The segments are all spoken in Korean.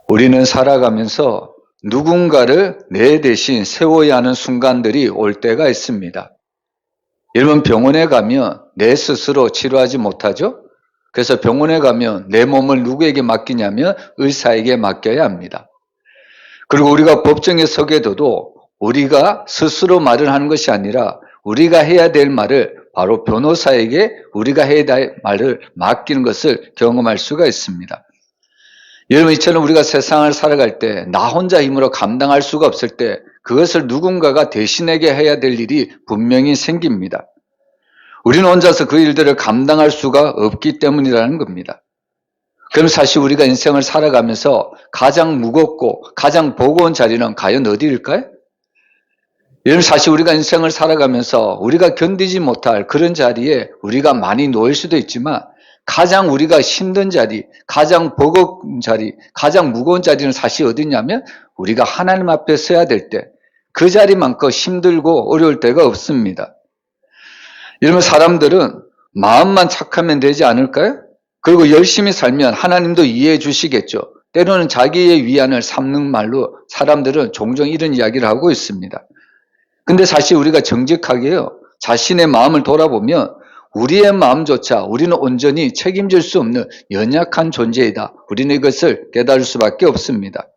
우리는 살아가면서 누군가를 내 대신 세워야 하는 순간들이 올 때가 있습니다. 여러분 병원에 가면 내 스스로 치료하지 못하죠? 그래서 병원에 가면 내 몸을 누구에게 맡기냐면 의사에게 맡겨야 합니다. 그리고 우리가 법정에 서게 돼도 우리가 스스로 말을 하는 것이 아니라 우리가 해야 될 말을 바로 변호사에게 우리가 해야 될 말을 맡기는 것을 경험할 수가 있습니다. 여러분 이처럼 우리가 세상을 살아갈 때 나 혼자 힘으로 감당할 수가 없을 때 그것을 누군가가 대신에게 해야 될 일이 분명히 생깁니다. 우리는 혼자서 그 일들을 감당할 수가 없기 때문이라는 겁니다. 그럼 사실 우리가 인생을 살아가면서 가장 무겁고 가장 버거운 자리는 과연 어디일까요? 여러분 사실 우리가 인생을 살아가면서 우리가 견디지 못할 그런 자리에 우리가 많이 놓일 수도 있지만 가장 우리가 힘든 자리, 가장 버거운 자리, 가장 무거운 자리는 사실 어디냐면 우리가 하나님 앞에 서야 될 때 그 자리만큼 힘들고 어려울 때가 없습니다. 여러분 사람들은 마음만 착하면 되지 않을까요? 그리고 열심히 살면 하나님도 이해해 주시겠죠. 때로는 자기의 위안을 삼는 말로 사람들은 종종 이런 이야기를 하고 있습니다. 근데 사실 우리가 정직하게요. 자신의 마음을 돌아보면 우리의 마음조차 우리는 온전히 책임질 수 없는 연약한 존재이다. 우리는 이것을 깨달을 수밖에 없습니다.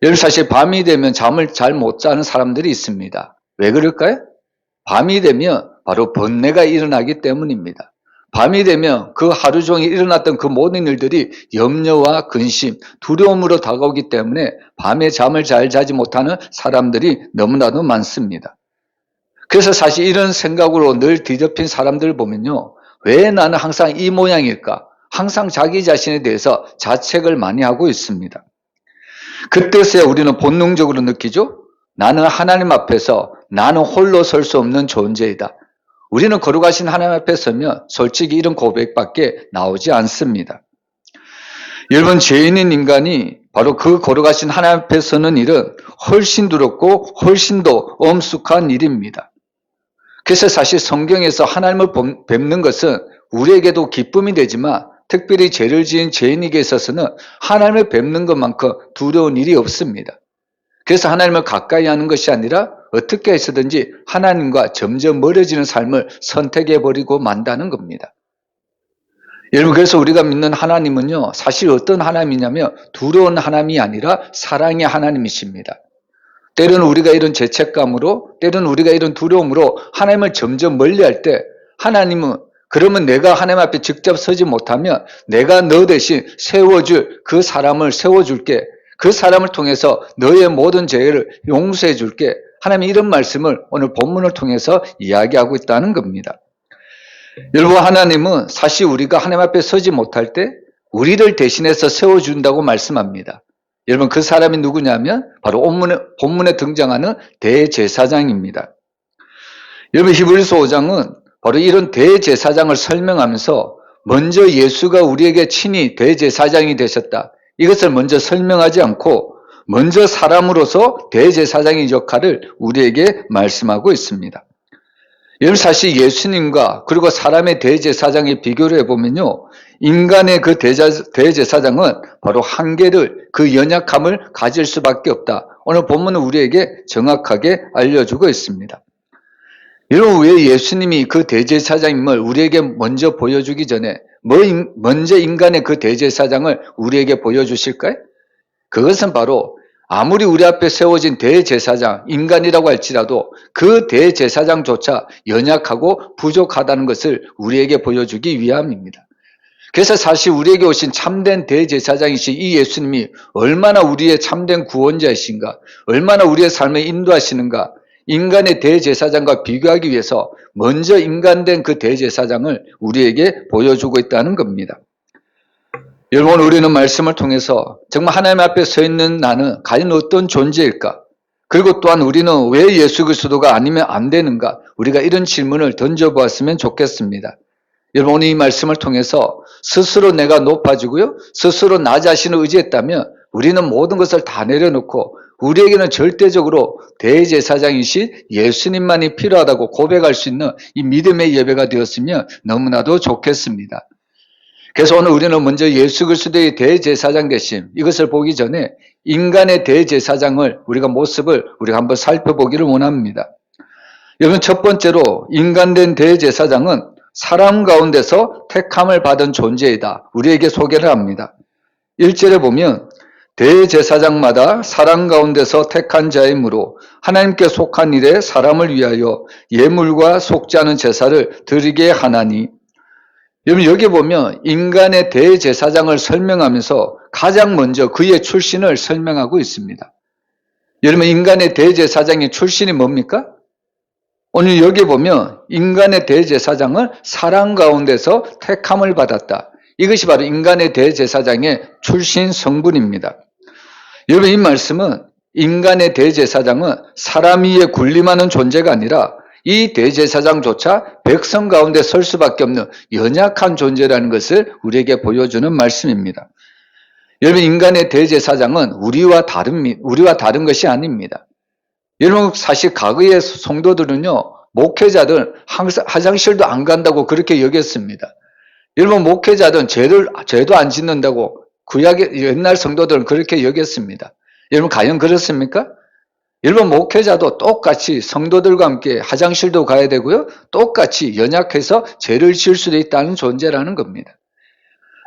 여러분 사실 밤이 되면 잠을 잘 못 자는 사람들이 있습니다. 왜 그럴까요? 밤이 되면 바로 번뇌가 일어나기 때문입니다. 밤이 되면 그 하루 종일 일어났던 그 모든 일들이 염려와 근심, 두려움으로 다가오기 때문에 밤에 잠을 잘 자지 못하는 사람들이 너무나도 많습니다. 그래서 사실 이런 생각으로 늘 뒤덮인 사람들을 보면요. 왜 나는 항상 이 모양일까? 항상 자기 자신에 대해서 자책을 많이 하고 있습니다. 그때서야 우리는 본능적으로 느끼죠? 나는 하나님 앞에서 나는 홀로 설 수 없는 존재이다. 우리는 거룩하신 하나님 앞에 서면 솔직히 이런 고백밖에 나오지 않습니다. 여러분 죄인인 인간이 바로 그 거룩하신 하나님 앞에 서는 일은 훨씬 두렵고 훨씬 더 엄숙한 일입니다. 그래서 사실 성경에서 하나님을 뵙는 것은 우리에게도 기쁨이 되지만 특별히 죄를 지은 죄인에게 있어서는 하나님을 뵙는 것만큼 두려운 일이 없습니다. 그래서 하나님을 가까이 하는 것이 아니라 어떻게 해서든지 하나님과 점점 멀어지는 삶을 선택해버리고 만다는 겁니다. 여러분 그래서 우리가 믿는 하나님은요 사실 어떤 하나님이냐면 두려운 하나님이 아니라 사랑의 하나님이십니다. 때로는 우리가 이런 죄책감으로 때로는 우리가 이런 두려움으로 하나님을 점점 멀리할 때 하나님은 그러면 내가 하나님 앞에 직접 서지 못하면 내가 너 대신 세워줄 그 사람을 세워줄게. 그 사람을 통해서 너의 모든 죄를 용서해 줄게. 하나님이 이런 말씀을 오늘 본문을 통해서 이야기하고 있다는 겁니다. 여러분 하나님은 사실 우리가 하나님 앞에 서지 못할 때 우리를 대신해서 세워준다고 말씀합니다. 여러분 그 사람이 누구냐면 바로 본문에 등장하는 대제사장입니다. 여러분 히브리서 5장은 바로 이런 대제사장을 설명하면서 먼저 예수가 우리에게 친히 대제사장이 되셨다. 이것을 먼저 설명하지 않고 먼저 사람으로서 대제사장의 역할을 우리에게 말씀하고 있습니다. 여러분 사실 예수님과 그리고 사람의 대제사장의 비교를 해보면요. 인간의 그 대제사장은 바로 한계를 그 연약함을 가질 수밖에 없다. 오늘 본문은 우리에게 정확하게 알려주고 있습니다. 여러분 왜 예수님이 그 대제사장임을 우리에게 먼저 보여주기 전에 먼저 인간의 그 대제사장을 우리에게 보여주실까요? 그것은 바로 아무리 우리 앞에 세워진 대제사장, 인간이라고 할지라도 그 대제사장조차 연약하고 부족하다는 것을 우리에게 보여주기 위함입니다. 그래서 사실 우리에게 오신 참된 대제사장이신 이 예수님이 얼마나 우리의 참된 구원자이신가, 얼마나 우리의 삶을 인도하시는가, 인간의 대제사장과 비교하기 위해서 먼저 인간된 그 대제사장을 우리에게 보여주고 있다는 겁니다. 여러분 우리는 말씀을 통해서 정말 하나님 앞에 서 있는 나는 과연 어떤 존재일까? 그리고 또한 우리는 왜 예수 그리스도가 아니면 안 되는가? 우리가 이런 질문을 던져보았으면 좋겠습니다. 여러분 오늘 이 말씀을 통해서 스스로 내가 높아지고요. 스스로 나 자신을 의지했다면 우리는 모든 것을 다 내려놓고 우리에게는 절대적으로 대제사장이신 예수님만이 필요하다고 고백할 수 있는 이 믿음의 예배가 되었으면 너무나도 좋겠습니다. 그래서 오늘 우리는 먼저 예수 그리스도의 대제사장 되심, 이것을 보기 전에 인간의 대제사장을 모습을 우리가 한번 살펴보기를 원합니다. 여러분, 첫 번째로 인간된 대제사장은 사람 가운데서 택함을 받은 존재이다, 우리에게 소개를 합니다. 1절에 보면 대제사장마다 사람 가운데서 택한 자이므로 하나님께 속한 일에 사람을 위하여 예물과 속지 않은 제사를 드리게 하나니. 여러분, 여기 보면 인간의 대제사장을 설명하면서 가장 먼저 그의 출신을 설명하고 있습니다. 여러분, 인간의 대제사장의 출신이 뭡니까? 오늘 여기 보면 인간의 대제사장을 사람 가운데서 택함을 받았다, 이것이 바로 인간의 대제사장의 출신 성분입니다. 여러분, 이 말씀은 인간의 대제사장은 사람 위에 군림하는 존재가 아니라 이 대제사장조차 백성 가운데 설 수밖에 없는 연약한 존재라는 것을 우리에게 보여주는 말씀입니다. 여러분, 인간의 대제사장은 우리와 다른 것이 아닙니다. 여러분, 사실 과거의 성도들은요, 목회자들 화장실도 안 간다고 그렇게 여겼습니다. 여러분, 목회자들은 죄도 안 짓는다고 구약의 옛날 성도들은 그렇게 여겼습니다. 여러분, 과연 그렇습니까? 여러분, 목회자도 똑같이 성도들과 함께 화장실도 가야 되고요, 똑같이 연약해서 죄를 지을 수도 있다는 존재라는 겁니다.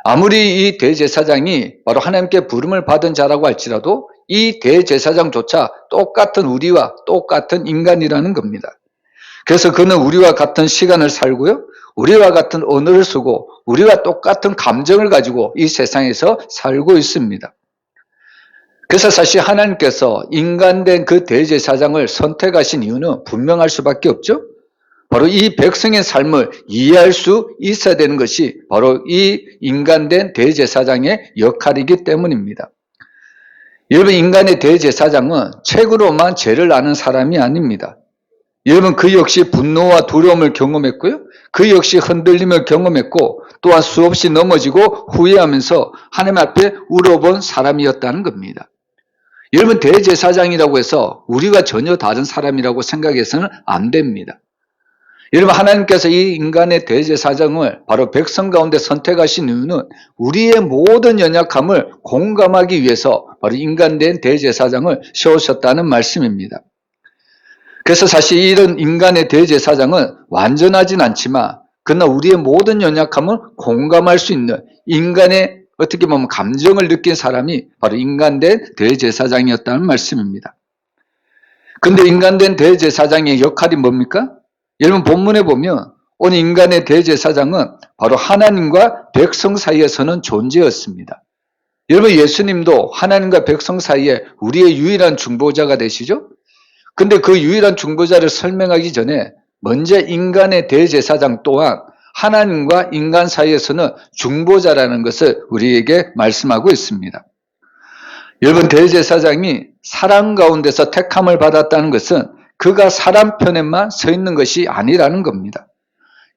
아무리 이 대제사장이 바로 하나님께 부름을 받은 자라고 할지라도 이 대제사장조차 똑같은 우리와 똑같은 인간이라는 겁니다. 그래서 그는 우리와 같은 시간을 살고요, 우리와 같은 언어를 쓰고 우리와 똑같은 감정을 가지고 이 세상에서 살고 있습니다. 그래서 사실 하나님께서 인간된 그 대제사장을 선택하신 이유는 분명할 수밖에 없죠. 바로 이 백성의 삶을 이해할 수 있어야 되는 것이 바로 이 인간된 대제사장의 역할이기 때문입니다. 여러분, 인간의 대제사장은 책으로만 죄를 아는 사람이 아닙니다. 여러분, 그 역시 분노와 두려움을 경험했고요, 그 역시 흔들림을 경험했고, 또한 수없이 넘어지고 후회하면서 하나님 앞에 울어본 사람이었다는 겁니다. 여러분, 대제사장이라고 해서 우리가 전혀 다른 사람이라고 생각해서는 안 됩니다. 여러분, 하나님께서 이 인간의 대제사장을 바로 백성 가운데 선택하신 이유는 우리의 모든 연약함을 공감하기 위해서 바로 인간된 대제사장을 세우셨다는 말씀입니다. 그래서 사실 이런 인간의 대제사장은 완전하진 않지만 그러나 우리의 모든 연약함을 공감할 수 있는 인간의 어떻게 보면 감정을 느낀 사람이 바로 인간된 대제사장이었다는 말씀입니다. 근데 인간된 대제사장의 역할이 뭡니까? 여러분, 본문에 보면 오늘 인간의 대제사장은 바로 하나님과 백성 사이에 서는 존재였습니다. 여러분, 예수님도 하나님과 백성 사이에 우리의 유일한 중보자가 되시죠? 근데 그 유일한 중보자를 설명하기 전에 먼저 인간의 대제사장 또한 하나님과 인간 사이에서는 중보자라는 것을 우리에게 말씀하고 있습니다. 여러분, 대제사장이 사람 가운데서 택함을 받았다는 것은 그가 사람 편에만 서 있는 것이 아니라는 겁니다.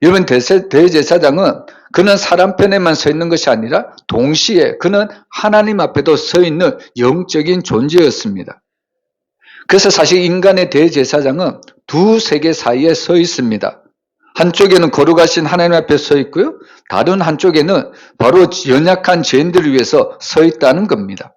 여러분, 대제사장은 그는 사람 편에만 서 있는 것이 아니라 동시에 그는 하나님 앞에도 서 있는 영적인 존재였습니다. 그래서 사실 인간의 대제사장은 두 세계 사이에 서 있습니다. 한쪽에는 거룩하신 하나님 앞에 서 있고요, 다른 한쪽에는 바로 연약한 죄인들을 위해서 서 있다는 겁니다.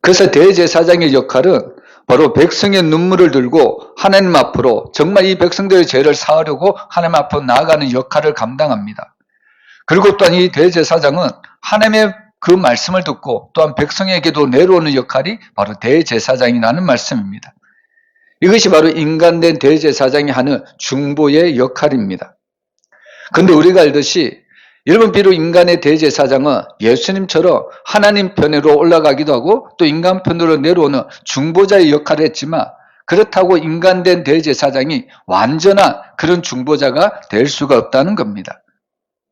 그래서 대제사장의 역할은 바로 백성의 눈물을 들고 하나님 앞으로 정말 이 백성들의 죄를 사하려고 하나님 앞으로 나아가는 역할을 감당합니다. 그리고 또한 이 대제사장은 하나님의 그 말씀을 듣고 또한 백성에게도 내려오는 역할이 바로 대제사장이라는 말씀입니다. 이것이 바로 인간된 대제사장이 하는 중보의 역할입니다. 그런데 우리가 알듯이 여러분, 비록 인간의 대제사장은 예수님처럼 하나님 편으로 올라가기도 하고 또 인간 편으로 내려오는 중보자의 역할을 했지만 그렇다고 인간된 대제사장이 완전한 그런 중보자가 될 수가 없다는 겁니다.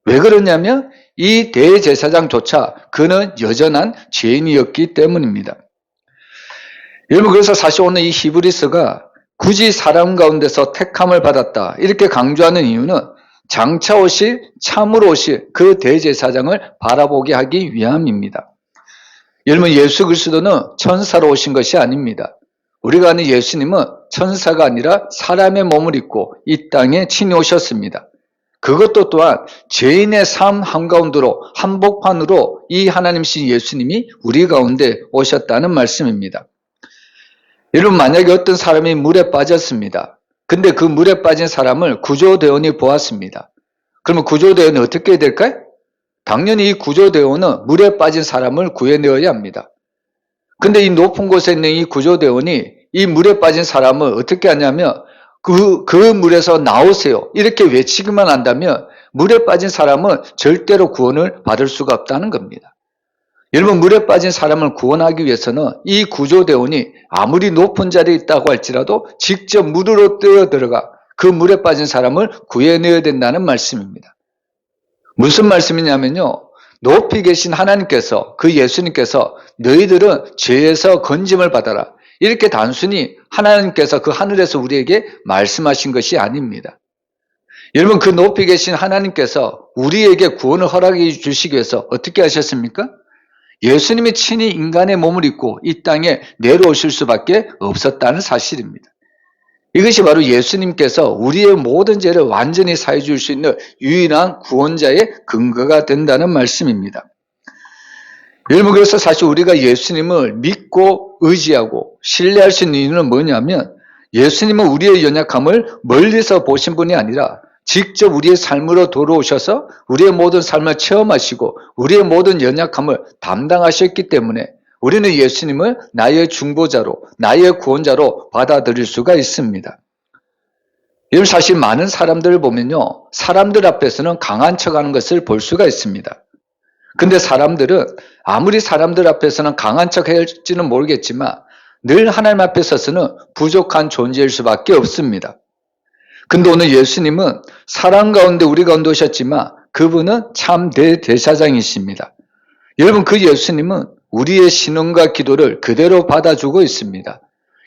왜 그러냐면 이 대제사장조차 그는 여전한 죄인이었기 때문입니다. 여러분, 그래서 사실 오늘 이 히브리서가 굳이 사람 가운데서 택함을 받았다 이렇게 강조하는 이유는 장차 오실, 참으로 오실 그 대제사장을 바라보게 하기 위함입니다. 여러분, 예수 그리스도는 천사로 오신 것이 아닙니다. 우리가 아는 예수님은 천사가 아니라 사람의 몸을 입고 이 땅에 친히 오셨습니다. 그것도 또한 죄인의 삶 한가운데로 한복판으로 이 하나님이신 예수님이 우리 가운데 오셨다는 말씀입니다. 여러분, 만약에 어떤 사람이 물에 빠졌습니다. 근데 그 물에 빠진 사람을 구조대원이 보았습니다. 그러면 구조대원이 어떻게 해야 될까요? 당연히 이 구조대원은 물에 빠진 사람을 구해내어야 합니다. 근데 이 높은 곳에 있는 이 구조대원이 이 물에 빠진 사람을 어떻게 하냐면 그 물에서 나오세요, 이렇게 외치기만 한다면 물에 빠진 사람은 절대로 구원을 받을 수가 없다는 겁니다. 여러분, 물에 빠진 사람을 구원하기 위해서는 이 구조대원이 아무리 높은 자리에 있다고 할지라도 직접 물으로 뛰어들어가 그 물에 빠진 사람을 구해내야 된다는 말씀입니다. 무슨 말씀이냐면요, 높이 계신 하나님께서, 그 예수님께서 너희들은 죄에서 건짐을 받아라, 이렇게 단순히 하나님께서 그 하늘에서 우리에게 말씀하신 것이 아닙니다. 여러분, 그 높이 계신 하나님께서 우리에게 구원을 허락해 주시기 위해서 어떻게 하셨습니까? 예수님이 친히 인간의 몸을 입고 이 땅에 내려오실 수밖에 없었다는 사실입니다. 이것이 바로 예수님께서 우리의 모든 죄를 완전히 사해 줄 수 있는 유일한 구원자의 근거가 된다는 말씀입니다. 여러분, 그래서 사실 우리가 예수님을 믿고 의지하고 신뢰할 수 있는 이유는 뭐냐면, 예수님은 우리의 연약함을 멀리서 보신 분이 아니라 직접 우리의 삶으로 돌아오셔서 우리의 모든 삶을 체험하시고 우리의 모든 연약함을 담당하셨기 때문에 우리는 예수님을 나의 중보자로, 나의 구원자로 받아들일 수가 있습니다. 여러분, 사실 많은 사람들을 보면요, 사람들 앞에서는 강한 척하는 것을 볼 수가 있습니다. 근데 사람들은 아무리 사람들 앞에서는 강한 척 할지는 모르겠지만 늘 하나님 앞에 서서는 부족한 존재일 수밖에 없습니다. 근데 오늘 예수님은 사람 가운데 우리 가운데 오셨지만 그분은 참 대제사장이십니다. 여러분, 그 예수님은 우리의 신앙과 기도를 그대로 받아주고 있습니다.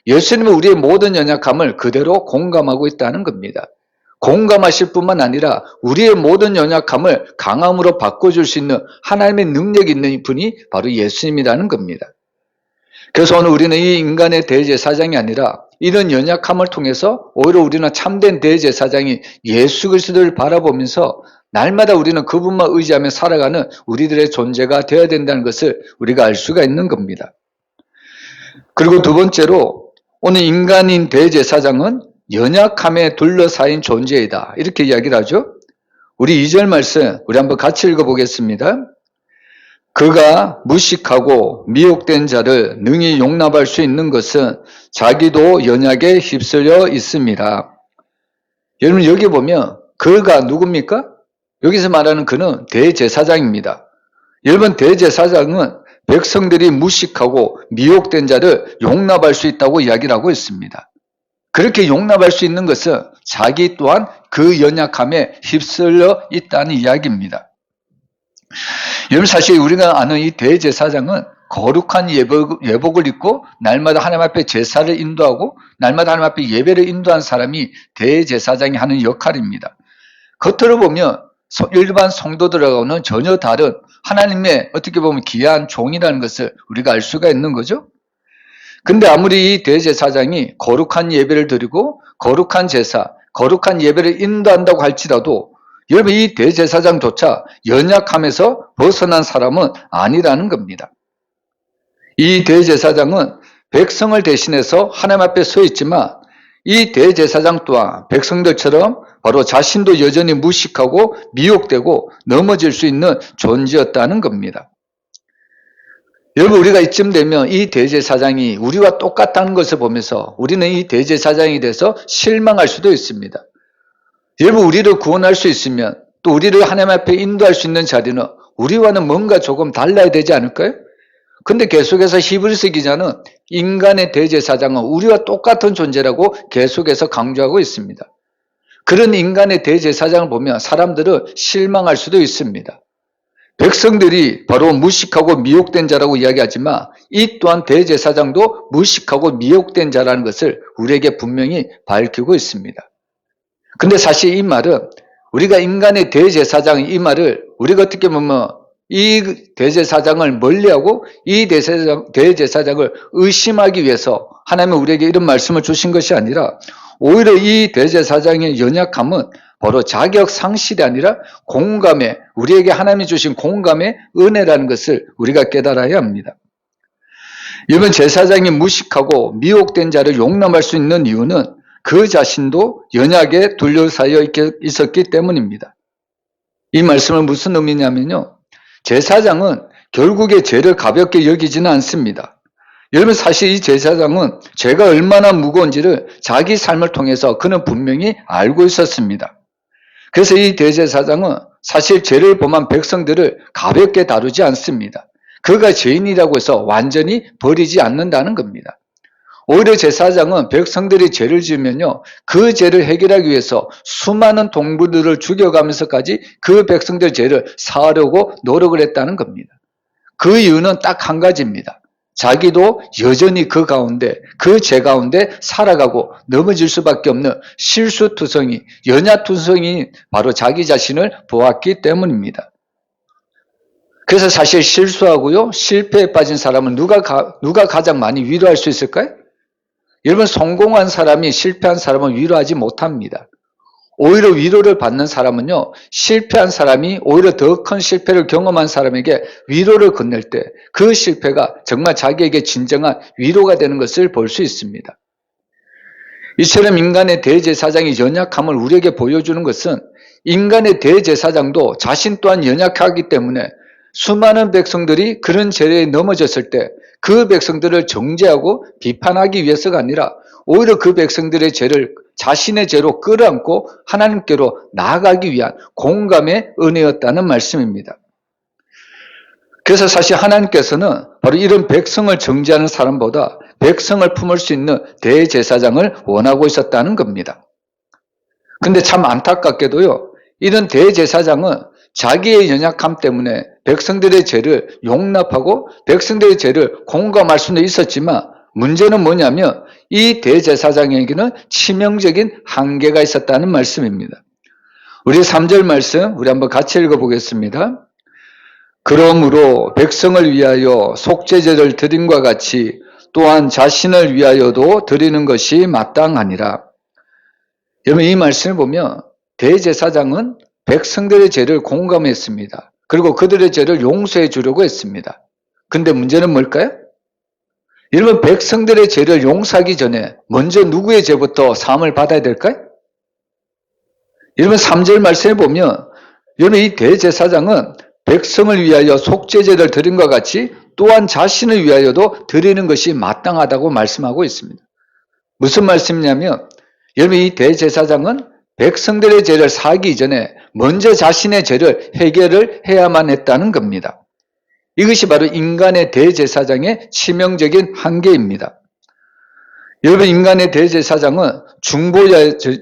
예수님은 우리의 모든 연약함을 그대로 공감하고 있다는 겁니다. 공감하실 뿐만 아니라 우리의 모든 연약함을 강함으로 바꿔줄 수 있는 하나님의 능력이 있는 분이 바로 예수님이라는 겁니다. 그래서 오늘 우리는 이 인간의 대제사장이 아니라 이런 연약함을 통해서 오히려 우리는 참된 대제사장이 예수 그리스도를 바라보면서 날마다 우리는 그분만 의지하며 살아가는 우리들의 존재가 되어야 된다는 것을 우리가 알 수가 있는 겁니다. 그리고 두 번째로 오늘 인간인 대제사장은 연약함에 둘러싸인 존재이다, 이렇게 이야기를 하죠. 우리 2절 말씀 우리 한번 같이 읽어보겠습니다. 그가 무식하고 미혹된 자를 능히 용납할 수 있는 것은 자기도 연약에 휩쓸려 있습니다. 여러분, 여기 보면 그가 누굽니까? 여기서 말하는 그는 대제사장입니다. 여러분, 대제사장은 백성들이 무식하고 미혹된 자를 용납할 수 있다고 이야기를 하고 있습니다. 그렇게 용납할 수 있는 것은 자기 또한 그 연약함에 휩쓸려 있다는 이야기입니다. 여러분, 사실 우리가 아는 이 대제사장은 거룩한 예복을 입고 날마다 하나님 앞에 제사를 인도하고 날마다 하나님 앞에 예배를 인도한 사람이 대제사장이 하는 역할입니다. 겉으로 보면 일반 성도들하고는 전혀 다른 하나님의 어떻게 보면 귀한 종이라는 것을 우리가 알 수가 있는 거죠. 근데 아무리 이 대제사장이 거룩한 예배를 드리고 거룩한 제사, 거룩한 예배를 인도한다고 할지라도 여러분, 이 대제사장조차 연약함에서 벗어난 사람은 아니라는 겁니다. 이 대제사장은 백성을 대신해서 하나님 앞에 서 있지만 이 대제사장 또한 백성들처럼 바로 자신도 여전히 무식하고 미혹되고 넘어질 수 있는 존재였다는 겁니다. 여러분, 우리가 이쯤 되면 이 대제사장이 우리와 똑같다는 것을 보면서 우리는 이 대제사장에 대해서 실망할 수도 있습니다. 여러분, 우리를 구원할 수 있으면 또 우리를 하나님 앞에 인도할 수 있는 자리는 우리와는 뭔가 조금 달라야 되지 않을까요? 근데 계속해서 히브리서 기자는 인간의 대제사장은 우리와 똑같은 존재라고 계속해서 강조하고 있습니다. 그런 인간의 대제사장을 보면 사람들은 실망할 수도 있습니다. 백성들이 바로 무식하고 미혹된 자라고 이야기하지만 이 또한 대제사장도 무식하고 미혹된 자라는 것을 우리에게 분명히 밝히고 있습니다. 근데 사실 이 말은 우리가 인간의 대제사장, 이 말을 우리가 어떻게 보면 이 대제사장을 멀리하고 이 대제사장을 의심하기 위해서 하나님은 우리에게 이런 말씀을 주신 것이 아니라 오히려 이 대제사장의 연약함은 바로 자격 상실이 아니라 공감의, 우리에게 하나님이 주신 공감의 은혜라는 것을 우리가 깨달아야 합니다. 이번 제사장이 무식하고 미혹된 자를 용납할 수 있는 이유는 그 자신도 연약에 둘러싸여 있었기 때문입니다. 이 말씀은 무슨 의미냐면요, 제사장은 결국에 죄를 가볍게 여기지는 않습니다. 여러분, 사실 이 제사장은 죄가 얼마나 무거운지를 자기 삶을 통해서 그는 분명히 알고 있었습니다. 그래서 이 대제사장은 사실 죄를 범한 백성들을 가볍게 다루지 않습니다. 그가 죄인이라고 해서 완전히 버리지 않는다는 겁니다. 오히려 제사장은 백성들이 죄를 지으면요, 그 죄를 해결하기 위해서 수많은 동물들을 죽여가면서까지 그 백성들의 죄를 사하려고 노력을 했다는 겁니다. 그 이유는 딱 한 가지입니다. 자기도 여전히 그 가운데, 그 죄 가운데 살아가고 넘어질 수밖에 없는 실수투성이, 연약투성이 바로 자기 자신을 보았기 때문입니다. 그래서 사실 실수하고요, 실패에 빠진 사람은 누가 가장 많이 위로할 수 있을까요? 여러분, 성공한 사람이 실패한 사람은 위로하지 못합니다. 오히려 위로를 받는 사람은요, 실패한 사람이 오히려 더 큰 실패를 경험한 사람에게 위로를 건넬 때 그 실패가 정말 자기에게 진정한 위로가 되는 것을 볼 수 있습니다. 이처럼 인간의 대제사장의 연약함을 우리에게 보여주는 것은 인간의 대제사장도 자신 또한 연약하기 때문에 수많은 백성들이 그런 죄에 넘어졌을 때 그 백성들을 정죄하고 비판하기 위해서가 아니라 오히려 그 백성들의 죄를 자신의 죄로 끌어안고 하나님께로 나아가기 위한 공감의 은혜였다는 말씀입니다. 그래서 사실 하나님께서는 바로 이런 백성을 정죄하는 사람보다 백성을 품을 수 있는 대제사장을 원하고 있었다는 겁니다. 근데 참 안타깝게도요, 이런 대제사장은 자기의 연약함 때문에 백성들의 죄를 용납하고 백성들의 죄를 공감할 수는 있었지만 문제는 뭐냐면 이 대제사장에게는 치명적인 한계가 있었다는 말씀입니다. 우리 3절 말씀 우리 한번 같이 읽어보겠습니다. 그러므로 백성을 위하여 속죄제를 드림과 같이 또한 자신을 위하여도 드리는 것이 마땅하니라. 여러분, 이 말씀을 보면 대제사장은 백성들의 죄를 공감했습니다. 그리고 그들의 죄를 용서해 주려고 했습니다. 근데 문제는 뭘까요? 여러분, 백성들의 죄를 용서하기 전에 먼저 누구의 죄부터 사함을 받아야 될까요? 여러분, 3절 말씀에 보면 여러분, 이 대제사장은 백성을 위하여 속죄제를 드림과 같이 또한 자신을 위하여도 드리는 것이 마땅하다고 말씀하고 있습니다. 무슨 말씀이냐면 여러분, 이 대제사장은 백성들의 죄를 사하기 이전에 먼저 자신의 죄를 해결을 해야만 했다는 겁니다. 이것이 바로 인간의 대제사장의 치명적인 한계입니다. 여러분, 인간의 대제사장은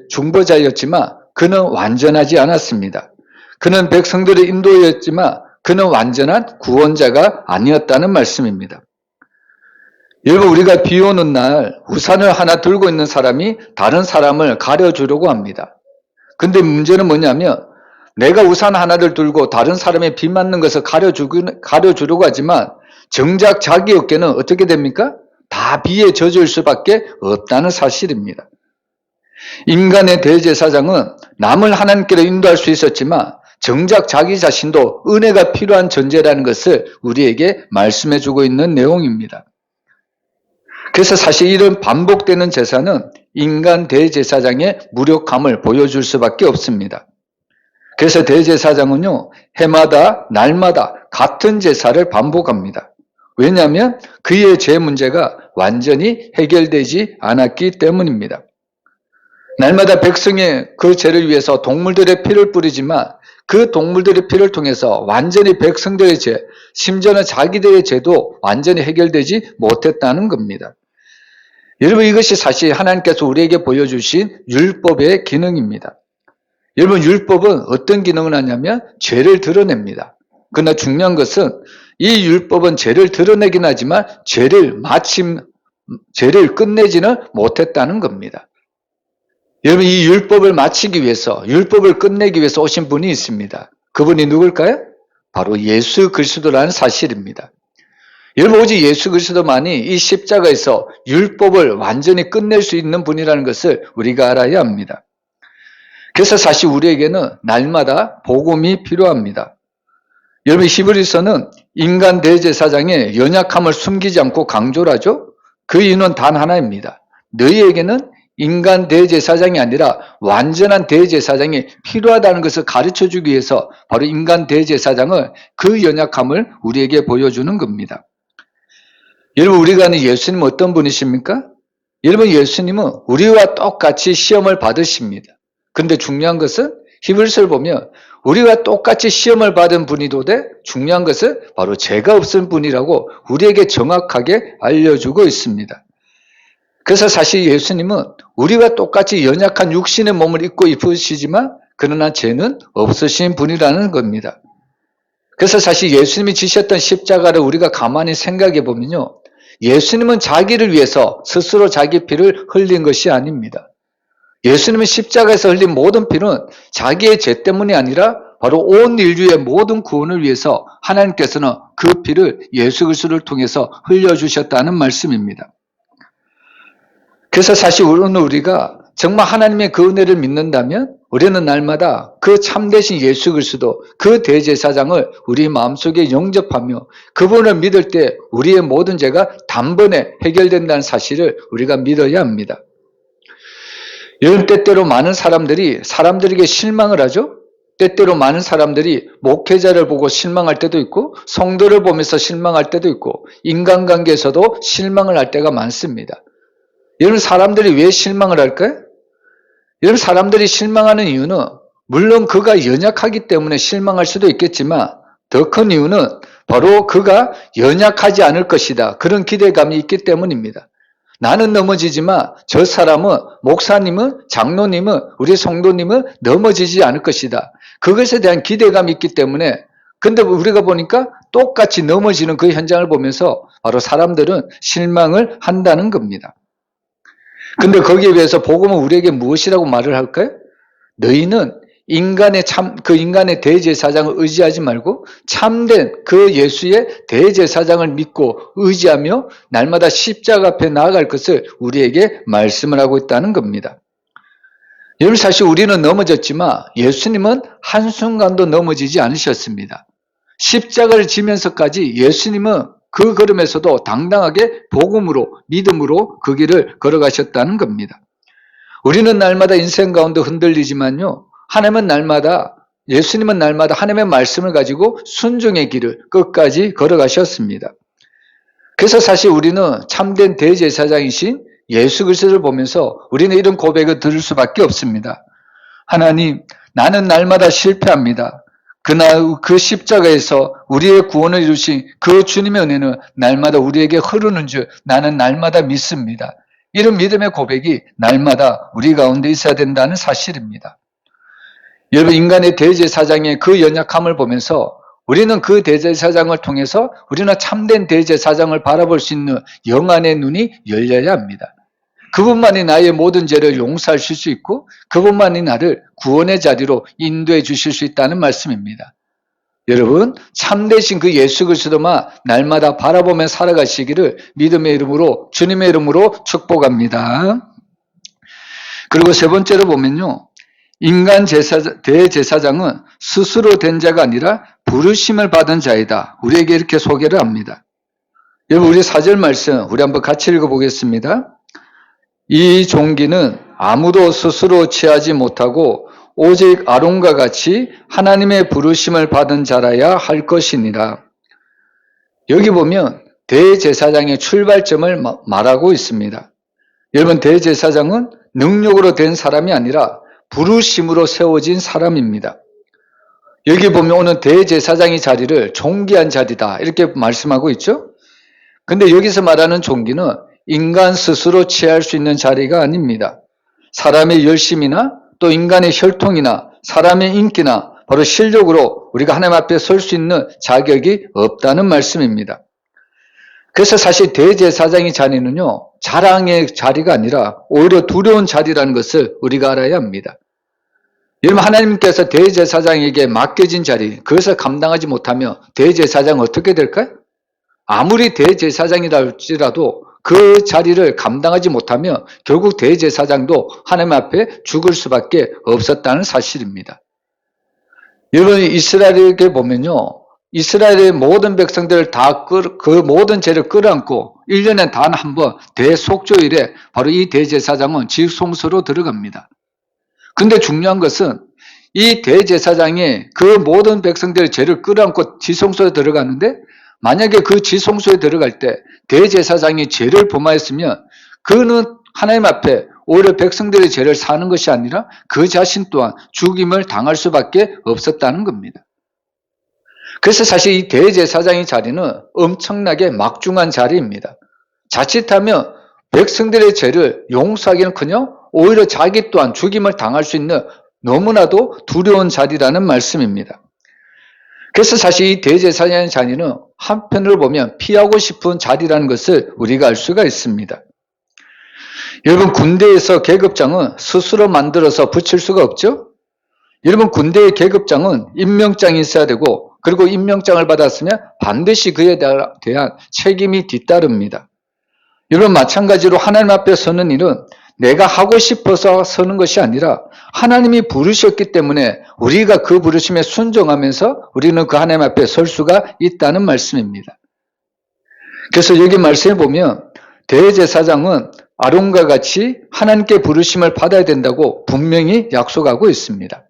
중보자였지만 그는 완전하지 않았습니다. 그는 백성들의 인도였지만 그는 완전한 구원자가 아니었다는 말씀입니다. 여러분, 우리가 비 오는 날 우산을 하나 들고 있는 사람이 다른 사람을 가려주려고 합니다. 근데 문제는 뭐냐면 내가 우산 하나를 들고 다른 사람의 비 맞는 것을 가려주려고 하지만 정작 자기 어깨는 어떻게 됩니까? 다 비에 젖을 수밖에 없다는 사실입니다. 인간의 대제사장은 남을 하나님께로 인도할 수 있었지만 정작 자기 자신도 은혜가 필요한 존재라는 것을 우리에게 말씀해주고 있는 내용입니다. 그래서 사실 이런 반복되는 제사는 인간 대제사장의 무력함을 보여줄 수밖에 없습니다. 그래서 대제사장은요, 해마다 날마다 같은 제사를 반복합니다. 왜냐하면 그의 죄 문제가 완전히 해결되지 않았기 때문입니다. 날마다 백성의 그 죄를 위해서 동물들의 피를 뿌리지만 그 동물들의 피를 통해서 완전히 백성들의 죄, 심지어는 자기들의 죄도 완전히 해결되지 못했다는 겁니다. 여러분, 이것이 사실 하나님께서 우리에게 보여주신 율법의 기능입니다. 여러분, 율법은 어떤 기능을 하냐면 죄를 드러냅니다. 그러나 중요한 것은 이 율법은 죄를 드러내긴 하지만 죄를 끝내지는 못했다는 겁니다. 여러분, 이 율법을 마치기 위해서, 율법을 끝내기 위해서 오신 분이 있습니다. 그분이 누굴까요? 바로 예수 그리스도라는 사실입니다. 여러분, 오직 예수 그리스도만이 이 십자가에서 율법을 완전히 끝낼 수 있는 분이라는 것을 우리가 알아야 합니다. 그래서 사실 우리에게는 날마다 복음이 필요합니다. 여러분, 히브리서는 인간 대제사장의 연약함을 숨기지 않고 강조를 하죠. 그 이유는 단 하나입니다. 너희에게는 인간 대제사장이 아니라 완전한 대제사장이 필요하다는 것을 가르쳐주기 위해서 바로 인간 대제사장을, 그 연약함을 우리에게 보여주는 겁니다. 여러분, 우리가 아는 예수님은 어떤 분이십니까? 여러분, 예수님은 우리와 똑같이 시험을 받으십니다. 그런데 중요한 것은 히브리서를 보면 우리와 똑같이 시험을 받은 분이도되 중요한 것은 바로 죄가 없은 분이라고 우리에게 정확하게 알려주고 있습니다. 그래서 사실 예수님은 우리와 똑같이 연약한 육신의 몸을 입고 입으시지만 그러나 죄는 없으신 분이라는 겁니다. 그래서 사실 예수님이 지셨던 십자가를 우리가 가만히 생각해 보면요, 예수님은 자기를 위해서 스스로 자기 피를 흘린 것이 아닙니다. 예수님은 십자가에서 흘린 모든 피는 자기의 죄 때문이 아니라 바로 온 인류의 모든 구원을 위해서 하나님께서는 그 피를 예수 그리스도를 통해서 흘려주셨다는 말씀입니다. 그래서 사실 오늘 우리가 정말 하나님의 그 은혜를 믿는다면 우리는 날마다 그 참되신 예수 그리스도, 그 대제사장을 우리 마음속에 영접하며 그분을 믿을 때 우리의 모든 죄가 단번에 해결된다는 사실을 우리가 믿어야 합니다. 이런 때때로 많은 사람들에게 실망을 하죠. 때때로 많은 사람들이 목회자를 보고 실망할 때도 있고 성도를 보면서 실망할 때도 있고 인간관계에서도 실망을 할 때가 많습니다. 여러분, 사람들이 왜 실망을 할까요? 여러분, 사람들이 실망하는 이유는 물론 그가 연약하기 때문에 실망할 수도 있겠지만 더 큰 이유는 바로 그가 연약하지 않을 것이다, 그런 기대감이 있기 때문입니다. 나는 넘어지지만 저 사람은, 목사님은, 장로님은, 우리 성도님은 넘어지지 않을 것이다, 그것에 대한 기대감이 있기 때문에. 근데 우리가 보니까 똑같이 넘어지는 그 현장을 보면서 바로 사람들은 실망을 한다는 겁니다. 근데 거기에 비해서 복음은 우리에게 무엇이라고 말을 할까요? 너희는 인간의 대제사장을 의지하지 말고 참된 그 예수의 대제사장을 믿고 의지하며 날마다 십자가 앞에 나아갈 것을 우리에게 말씀을 하고 있다는 겁니다. 여러분, 사실 우리는 넘어졌지만 예수님은 한순간도 넘어지지 않으셨습니다. 십자가를 지면서까지 예수님은 그 걸음에서도 당당하게 복음으로, 믿음으로 그 길을 걸어가셨다는 겁니다. 우리는 날마다 인생 가운데 흔들리지만요, 예수님은 날마다 하나님의 말씀을 가지고 순종의 길을 끝까지 걸어가셨습니다. 그래서 사실 우리는 참된 대제사장이신 예수 그리스도를 보면서 우리는 이런 고백을 들을 수밖에 없습니다. 하나님, 나는 날마다 실패합니다. 그날 그 십자가에서 우리의 구원을 이루신 그 주님의 은혜는 날마다 우리에게 흐르는 줄 나는 날마다 믿습니다. 이런 믿음의 고백이 날마다 우리 가운데 있어야 된다는 사실입니다. 여러분, 인간의 대제사장의 그 연약함을 보면서 우리는 그 대제사장을 통해서 우리는 참된 대제사장을 바라볼 수 있는 영안의 눈이 열려야 합니다. 그분만이 나의 모든 죄를 용서하실 수 있고 그분만이 나를 구원의 자리로 인도해 주실 수 있다는 말씀입니다. 여러분, 참되신 그 예수 그리스도만 날마다 바라보며 살아가시기를 믿음의 이름으로, 주님의 이름으로 축복합니다. 그리고 세 번째로 보면요, 인간 대제사장은 스스로 된 자가 아니라 부르심을 받은 자이다, 우리에게 이렇게 소개를 합니다. 여러분, 우리 4절 말씀 우리 한번 같이 읽어보겠습니다. 이 종기는 아무도 스스로 취하지 못하고 오직 아론과 같이 하나님의 부르심을 받은 자라야 할 것이니라. 여기 보면 대제사장의 출발점을 말하고 있습니다. 여러분, 대제사장은 능력으로 된 사람이 아니라 부르심으로 세워진 사람입니다. 여기 보면 오늘 대제사장의 자리를 존귀한 자리다 이렇게 말씀하고 있죠. 근데 여기서 말하는 존귀는 인간 스스로 취할 수 있는 자리가 아닙니다. 사람의 열심이나 또 인간의 혈통이나 사람의 인기나 바로 실력으로 우리가 하나님 앞에 설 수 있는 자격이 없다는 말씀입니다. 그래서 사실 대제사장의 자리는요, 자랑의 자리가 아니라 오히려 두려운 자리라는 것을 우리가 알아야 합니다. 여러분, 하나님께서 대제사장에게 맡겨진 자리, 그것을 감당하지 못하면 대제사장은 어떻게 될까요? 아무리 대제사장이라 할지라도 그 자리를 감당하지 못하며 결국 대제사장도 하나님 앞에 죽을 수밖에 없었다는 사실입니다. 여러분, 이스라엘에게 보면요, 이스라엘의 모든 백성들을 그 모든 죄를 끌어안고 1년에 단 한 번 대속죄일에 바로 이 대제사장은 지성소로 들어갑니다. 근데 중요한 것은 이 대제사장이 그 모든 백성들의 죄를 끌어안고 지성소에 들어가는데, 만약에 그 지성소에 들어갈 때 대제사장이 죄를 범하였으면 그는 하나님 앞에 오히려 백성들의 죄를 사는 것이 아니라 그 자신 또한 죽임을 당할 수밖에 없었다는 겁니다. 그래서 사실 이 대제사장의 자리는 엄청나게 막중한 자리입니다. 자칫하면 백성들의 죄를 용서하기는커녕 오히려 자기 또한 죽임을 당할 수 있는 너무나도 두려운 자리라는 말씀입니다. 그래서 사실 이 대제사장의 자리는 한편으로 보면 피하고 싶은 자리라는 것을 우리가 알 수가 있습니다. 여러분, 군대에서 계급장은 스스로 만들어서 붙일 수가 없죠? 여러분, 군대의 계급장은 임명장이 있어야 되고, 그리고 임명장을 받았으면 반드시 그에 대한 책임이 뒤따릅니다. 여러분, 마찬가지로 하나님 앞에 서는 일은 내가 하고 싶어서 서는 것이 아니라 하나님이 부르셨기 때문에 우리가 그 부르심에 순종하면서 우리는 그 하나님 앞에 설 수가 있다는 말씀입니다. 그래서 여기 말씀에 보면 대제사장은 아론과 같이 하나님께 부르심을 받아야 된다고 분명히 약속하고 있습니다.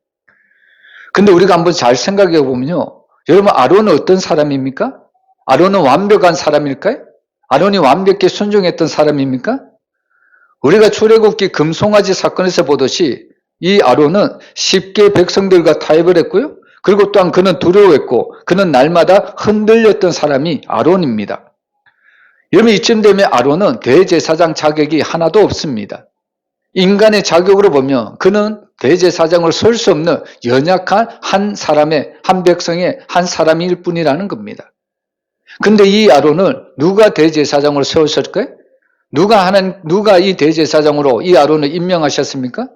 근데 우리가 한번 잘 생각해 보면요, 여러분, 아론은 어떤 사람입니까? 아론은 완벽한 사람일까요? 아론이 완벽히 순종했던 사람입니까? 우리가 출애굽기 금송아지 사건에서 보듯이 이 아론은 쉽게 백성들과 타협을 했고요, 그리고 또한 그는 두려워했고 그는 날마다 흔들렸던 사람이 아론입니다. 여러분, 이쯤 되면 아론은 대제사장 자격이 하나도 없습니다. 인간의 자격으로 보면 그는 대제사장으로 설 수 없는 연약한 한 사람의, 한 백성의 한 사람일 뿐이라는 겁니다. 근데 이 아론을 누가 대제사장으로 세우셨을까요? 누가 이 대제사장으로 이 아론을 임명하셨습니까?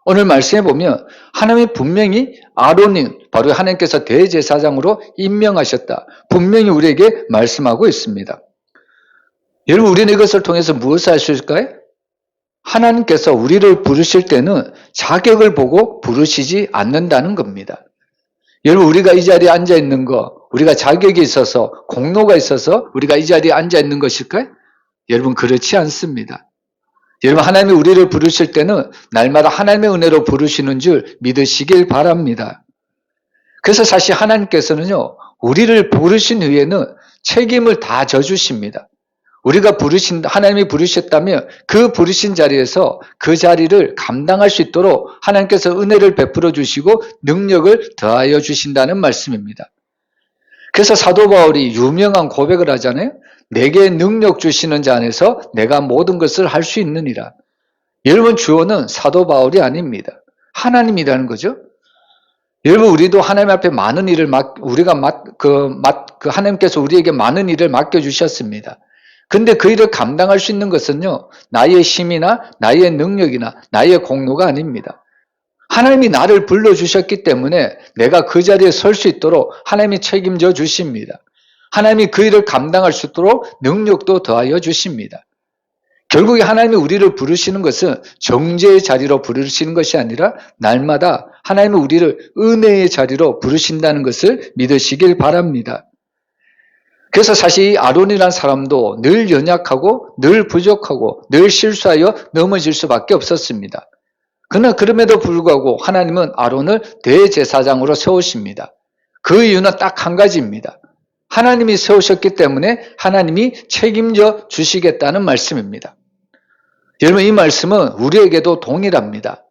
오늘 말씀해 보면 하나님이 분명히 아론이 바로 하나님께서 대제사장으로 임명하셨다, 분명히 우리에게 말씀하고 있습니다. 여러분, 우리는 이것을 통해서 무엇을 알 수 있을까요? 하나님께서 우리를 부르실 때는 자격을 보고 부르시지 않는다는 겁니다. 여러분, 우리가 이 자리에 앉아 있는 거, 우리가 자격이 있어서, 공로가 있어서 우리가 이 자리에 앉아 있는 것일까요? 여러분, 그렇지 않습니다. 여러분, 하나님이 우리를 부르실 때는 날마다 하나님의 은혜로 부르시는 줄 믿으시길 바랍니다. 그래서 사실 하나님께서는요, 우리를 부르신 후에는 책임을 다 져주십니다. 우리가 하나님이 부르셨다면 그 부르신 자리에서 그 자리를 감당할 수 있도록 하나님께서 은혜를 베풀어 주시고 능력을 더하여 주신다는 말씀입니다. 그래서 사도 바울이 유명한 고백을 하잖아요. 내게 능력 주시는 자 안에서 내가 모든 것을 할 수 있느니라. 여러분, 주어는 사도 바울이 아닙니다. 하나님이라는 거죠. 여러분, 우리도 하나님 앞에 많은 일을 하나님께서 우리에게 많은 일을 맡겨주셨습니다. 근데 그 일을 감당할 수 있는 것은요, 나의 힘이나 나의 능력이나 나의 공로가 아닙니다. 하나님이 나를 불러주셨기 때문에 내가 그 자리에 설 수 있도록 하나님이 책임져 주십니다. 하나님이 그 일을 감당할 수 있도록 능력도 더하여 주십니다. 결국에 하나님이 우리를 부르시는 것은 정죄의 자리로 부르시는 것이 아니라 날마다 하나님이 우리를 은혜의 자리로 부르신다는 것을 믿으시길 바랍니다. 그래서 사실 이 아론이라는 사람도 늘 연약하고 늘 부족하고 늘 실수하여 넘어질 수밖에 없었습니다. 그러나 그럼에도 불구하고 하나님은 아론을 대제사장으로 세우십니다. 그 이유는 딱 한 가지입니다. 하나님이 세우셨기 때문에 하나님이 책임져 주시겠다는 말씀입니다. 여러분, 이 말씀은 우리에게도 동일합니다.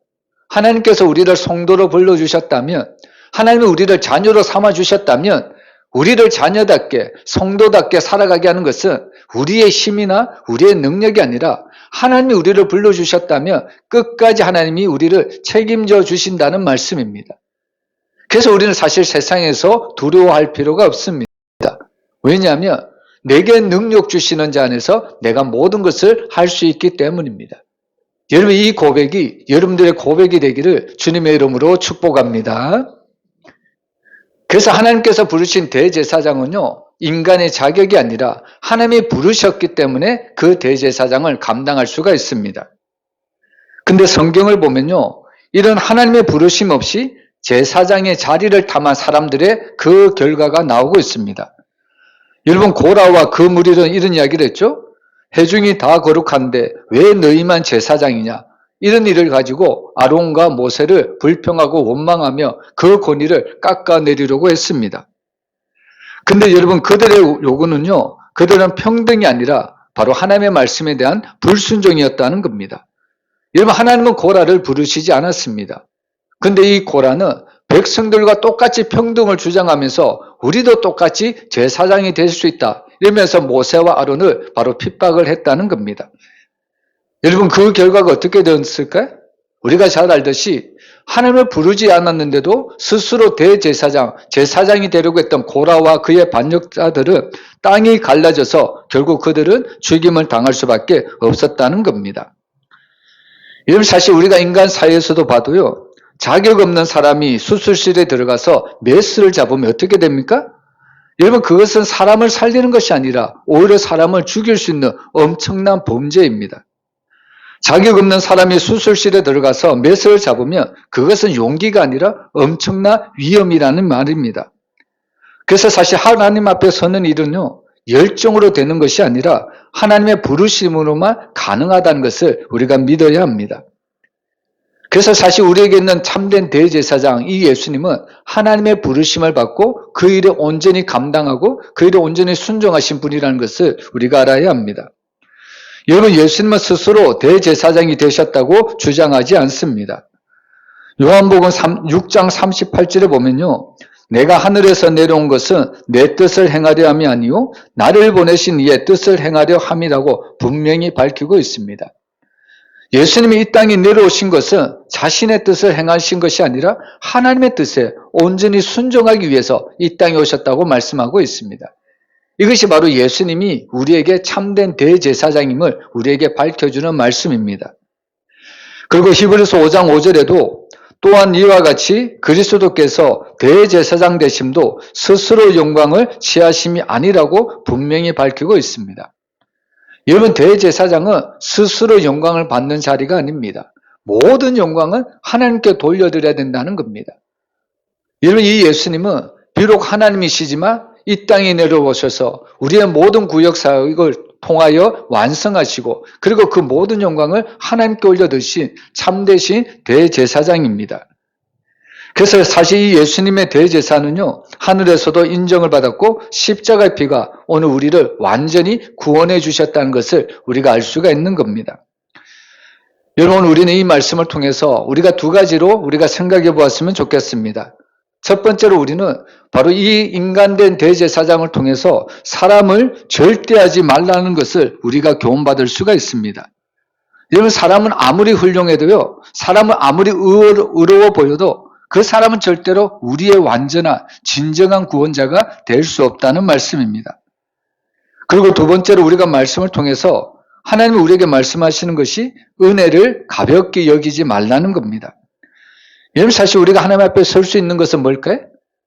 하나님께서 우리를 성도로 불러주셨다면, 하나님이 우리를 자녀로 삼아주셨다면 우리를 자녀답게 성도답게 살아가게 하는 것은 우리의 힘이나 우리의 능력이 아니라 하나님이 우리를 불러주셨다면 끝까지 하나님이 우리를 책임져 주신다는 말씀입니다. 그래서 우리는 사실 세상에서 두려워할 필요가 없습니다. 왜냐하면 내게 능력 주시는 자 안에서 내가 모든 것을 할 수 있기 때문입니다. 여러분, 이 고백이 여러분들의 고백이 되기를 주님의 이름으로 축복합니다. 그래서 하나님께서 부르신 대제사장은요, 인간의 자격이 아니라 하나님이 부르셨기 때문에 그 대제사장을 감당할 수가 있습니다. 근데 성경을 보면요, 이런 하나님의 부르심 없이 제사장의 자리를 탐한 사람들의 그 결과가 나오고 있습니다. 여러분, 고라와 그 무리는 이런 이야기를 했죠. 회중이 다 거룩한데 왜 너희만 제사장이냐, 이런 일을 가지고 아론과 모세를 불평하고 원망하며 그 권위를 깎아내리려고 했습니다. 근데 여러분, 그들의 요구는요, 그들은 평등이 아니라 바로 하나님의 말씀에 대한 불순종이었다는 겁니다. 여러분, 하나님은 고라를 부르시지 않았습니다. 근데 이 고라는 백성들과 똑같이 평등을 주장하면서 우리도 똑같이 제사장이 될 수 있다, 이러면서 모세와 아론을 바로 핍박을 했다는 겁니다. 여러분, 그 결과가 어떻게 되었을까요? 우리가 잘 알듯이 하나님을 부르지 않았는데도 스스로 대제사장, 제사장이 되려고 했던 고라와 그의 반역자들은 땅이 갈라져서 결국 그들은 죽임을 당할 수밖에 없었다는 겁니다. 여러분, 사실 우리가 인간 사회에서도 봐도요, 자격 없는 사람이 수술실에 들어가서 메스를 잡으면 어떻게 됩니까? 여러분, 그것은 사람을 살리는 것이 아니라 오히려 사람을 죽일 수 있는 엄청난 범죄입니다. 자격 없는 사람이 수술실에 들어가서 메스를 잡으면 그것은 용기가 아니라 엄청난 위험이라는 말입니다. 그래서 사실 하나님 앞에 서는 일은요, 열정으로 되는 것이 아니라 하나님의 부르심으로만 가능하다는 것을 우리가 믿어야 합니다. 그래서 사실 우리에게 있는 참된 대제사장 이 예수님은 하나님의 부르심을 받고 그 일을 온전히 감당하고 그 일을 온전히 순종하신 분이라는 것을 우리가 알아야 합니다. 여러분, 예수님은 스스로 대제사장이 되셨다고 주장하지 않습니다. 요한복음 6장 38절에 보면요, 내가 하늘에서 내려온 것은 내 뜻을 행하려 함이 아니요 나를 보내신 이의 뜻을 행하려 함이라고 분명히 밝히고 있습니다. 예수님이 이 땅에 내려오신 것은 자신의 뜻을 행하신 것이 아니라 하나님의 뜻에 온전히 순종하기 위해서 이 땅에 오셨다고 말씀하고 있습니다. 이것이 바로 예수님이 우리에게 참된 대제사장임을 우리에게 밝혀주는 말씀입니다. 그리고 히브리서 5장 5절에도 또한 이와 같이 그리스도께서 대제사장 되심도 스스로 영광을 취하심이 아니라고 분명히 밝히고 있습니다. 여러분, 대제사장은 스스로 영광을 받는 자리가 아닙니다. 모든 영광은 하나님께 돌려드려야 된다는 겁니다. 여러분, 이 예수님은 비록 하나님이시지만 이 땅에 내려오셔서 우리의 모든 구역사역을 통하여 완성하시고 그리고 그 모든 영광을 하나님께 올려드신 참되신 대제사장입니다. 그래서 사실 이 예수님의 대제사는요, 하늘에서도 인정을 받았고 십자가의 피가 오늘 우리를 완전히 구원해 주셨다는 것을 우리가 알 수가 있는 겁니다. 여러분, 우리는 이 말씀을 통해서 우리가 두 가지로 우리가 생각해 보았으면 좋겠습니다. 첫 번째로 우리는 바로 이 인간된 대제사장을 통해서 사람을 절대하지 말라는 것을 우리가 교훈받을 수가 있습니다. 여러분, 사람은 아무리 훌륭해도요, 사람은 아무리 의로워 보여도 그 사람은 절대로 우리의 완전한 진정한 구원자가 될 수 없다는 말씀입니다. 그리고 두 번째로 우리가 말씀을 통해서 하나님이 우리에게 말씀하시는 것이 은혜를 가볍게 여기지 말라는 겁니다. 여러분, 사실 우리가 하나님 앞에 설 수 있는 것은 뭘까요?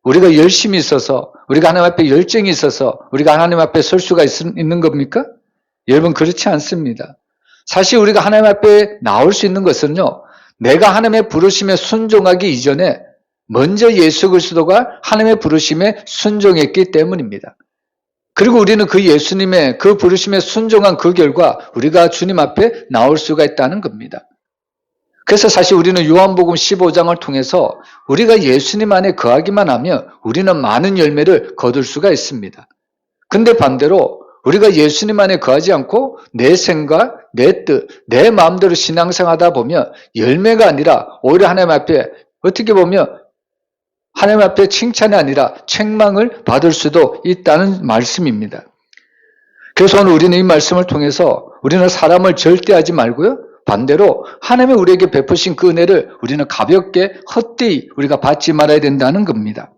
우리가 열심히 있어서, 우리가 하나님 앞에 열정이 있어서 우리가 하나님 앞에 설 수가 있는 겁니까? 여러분, 그렇지 않습니다. 사실 우리가 하나님 앞에 나올 수 있는 것은요, 내가 하나님의 부르심에 순종하기 이전에 먼저 예수 그리스도가 하나님의 부르심에 순종했기 때문입니다. 그리고 우리는 그 예수님의 그 부르심에 순종한 그 결과 우리가 주님 앞에 나올 수가 있다는 겁니다. 그래서 사실 우리는 요한복음 15장을 통해서 우리가 예수님 안에 거하기만 하면 우리는 많은 열매를 거둘 수가 있습니다. 근데 반대로 우리가 예수님 안에 거하지 않고 내 생각, 내 뜻, 내 마음대로 신앙생활하다 보면 열매가 아니라 오히려 하나님 앞에 어떻게 보면 하나님 앞에 칭찬이 아니라 책망을 받을 수도 있다는 말씀입니다. 그래서 오늘 우리는 이 말씀을 통해서 우리는 사람을 절대하지 말고요, 반대로 하나님이 우리에게 베푸신 그 은혜를 우리는 가볍게 헛되이 우리가 받지 말아야 된다는 겁니다.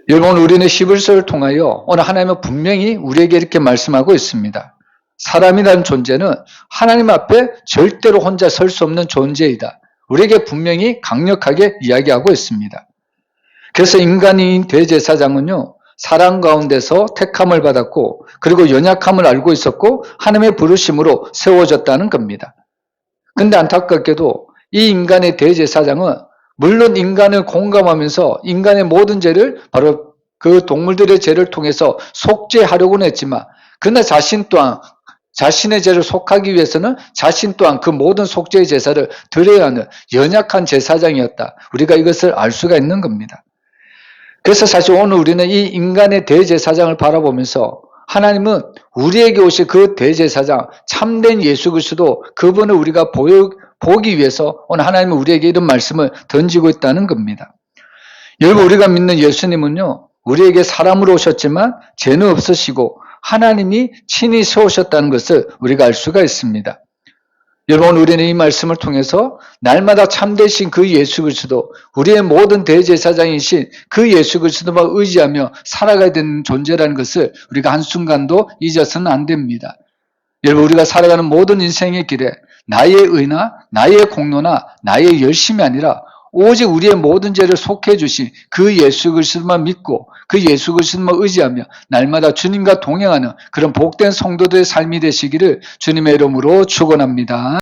여러분, 우리는 히브리서를 통하여 오늘 하나님은 분명히 우리에게 이렇게 말씀하고 있습니다. 사람이라는 존재는 하나님 앞에 절대로 혼자 설 수 없는 존재이다. 우리에게 분명히 강력하게 이야기하고 있습니다. 그래서 인간인 대제사장은요, 사랑 가운데서 택함을 받았고 그리고 연약함을 알고 있었고 하나님의 부르심으로 세워졌다는 겁니다. 근데 안타깝게도 이 인간의 대제사장은 물론 인간을 공감하면서 인간의 모든 죄를 바로 그 동물들의 죄를 통해서 속죄하려고는 했지만 그러나 자신 또한 자신의 죄를 속하기 위해서는 자신 또한 그 모든 속죄의 제사를 드려야 하는 연약한 제사장이었다. 우리가 이것을 알 수가 있는 겁니다. 그래서 사실 오늘 우리는 이 인간의 대제사장을 바라보면서 하나님은 우리에게 오실 그 대제사장 참된 예수 그리스도 그분을 우리가 보기 위해서 오늘 하나님은 우리에게 이런 말씀을 던지고 있다는 겁니다. 여러분 우리가 믿는 예수님은요 우리에게 사람으로 오셨지만 죄는 없으시고 하나님이 친히 세우셨다는 것을 우리가 알 수가 있습니다. 여러분 우리는 이 말씀을 통해서 날마다 참되신 그 예수 그리스도 우리의 모든 대제사장이신 그 예수 그리스도만 의지하며 살아가야 되는 존재라는 것을 우리가 한순간도 잊어서는 안 됩니다. 여러분 우리가 살아가는 모든 인생의 길에 나의 의나 나의 공로나 나의 열심이 아니라 오직 우리의 모든 죄를 속해 주신 그 예수 그리스도만 믿고 그 예수 그리스도만 의지하며 날마다 주님과 동행하는 그런 복된 성도들의 삶이 되시기를 주님의 이름으로 축원합니다.